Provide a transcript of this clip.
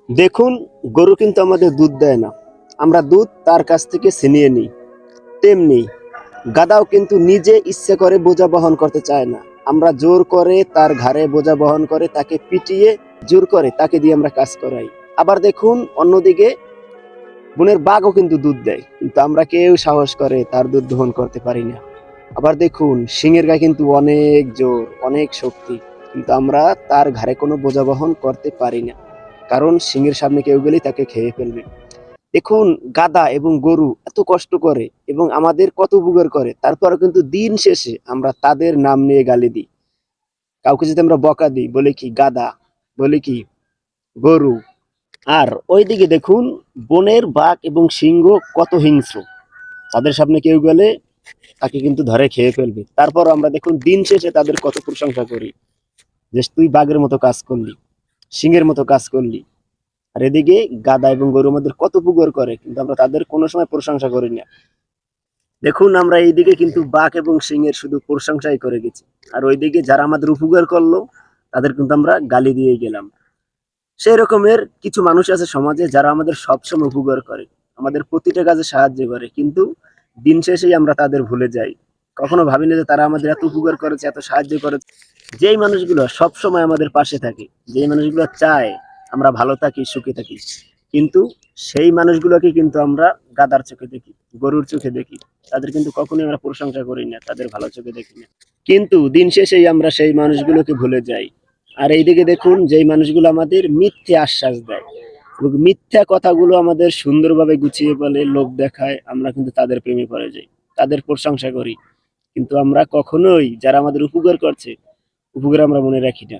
দেখুন, গরু কিন্তু আমাদের দুধ দেয় না, আমরা দুধ তার কাছ থেকে ছিনিয়ে নিই। তেমনি গাধাও কিন্তু নিজে ইচ্ছে করে বোঝা বহন করতে চায় না, আমরা জোর করে তার ঘাড়ে বোঝা বহন করে তাকে পিটিয়ে জোর করে তাকে দিয়ে আমরা কাজ করাই। আবার দেখুন, অন্যদিকে বনের বাঘও কিন্তু দুধ দেয়, কিন্তু আমরা কেউ সাহস করে তার দুধ দহন করতে পারি না। আবার দেখুন, সিংহের গায়ে কিন্তু অনেক জোর, অনেক শক্তি, কিন্তু আমরা তার ঘাড়ে কোনো বোঝা বহন করতে পারি না, কারণ সিংহের সামনে কেউ গেলেই তাকে খেয়ে ফেলবে। দেখুন, গাধা এবং গরু এত কষ্ট করে এবং আমাদের কত উপকার করে, তারপরে কিন্তু দিন শেষে আমরা তাদের নাম নিয়ে গালি দিই। কাউকে যদি আমরা বকা দিই, বলে কি গাধা, বলে কি গরু। আর ওইদিকে দেখুন, বনের বাঘ এবং সিংহ কত হিংস্র, তাদের সামনে কেউ গেলে তাকে কিন্তু ধরে খেয়ে ফেলবে। তারপর আমরা দেখুন দিন শেষে তাদের কত প্রশংসা করি, যে তুই বাঘের মতো কাজ করলি, সিংহের মতো কাজ করলি। আর এদিকে গাধা এবং গরু আমাদের কত উপকার করে, কিন্তু আমরা তাদের কোনো সময় প্রশংসা করি না। দেখুন, আমরা এইদিকে কিন্তু বাঘ এবং সিংহের শুধু প্রশংসাই করে গেছি, আর ওইদিকে যারা আমাদের উপকার করলো তাদের কিন্তু আমরা গালি দিয়ে গেলাম। সেই রকমের কিছু মানুষ আছে সমাজে যারা আমাদের সবসময় উপকার করে, আমাদের প্রতিটা কাজে সাহায্য করে, কিন্তু দিন শেষেই আমরা তাদের ভুলে যাই। কখনো ভাবি না যে তারা আমাদের এত উপকার করেছে, এত সাহায্য করেছে। যেই মানুষগুলো সব সময় আমাদের পাশে থাকে, যেই মানুষগুলো চায় আমরা ভালো থাকি, সুখে থাকি, কিন্তু সেই মানুষগুলোকে কিন্তু আমরা গাদার চোখে দেখি, গরুর চোখে দেখি। তাদের কিন্তু কখনোই আমরা প্রশংসা করি না, তাদের ভালো চোখে দেখি না। কিন্তু দিন শেষেই আমরা সেই মানুষগুলোকে ভুলে যাই। আর এইদিকে দেখুন, যেই মানুষগুলো আমাদের মিথ্যে আশ্বাস দেয় এবং মিথ্যা কথাগুলো আমাদের সুন্দরভাবে গুছিয়ে বলে, লোভ দেখায়, আমরা কিন্তু তাদের প্রেমে পড়ে যাই, তাদের প্রশংসা করি। কিন্তু আমরা কখনোই যারা আমাদের উপকার করছে, উপকার আমরা মনে রাখি না।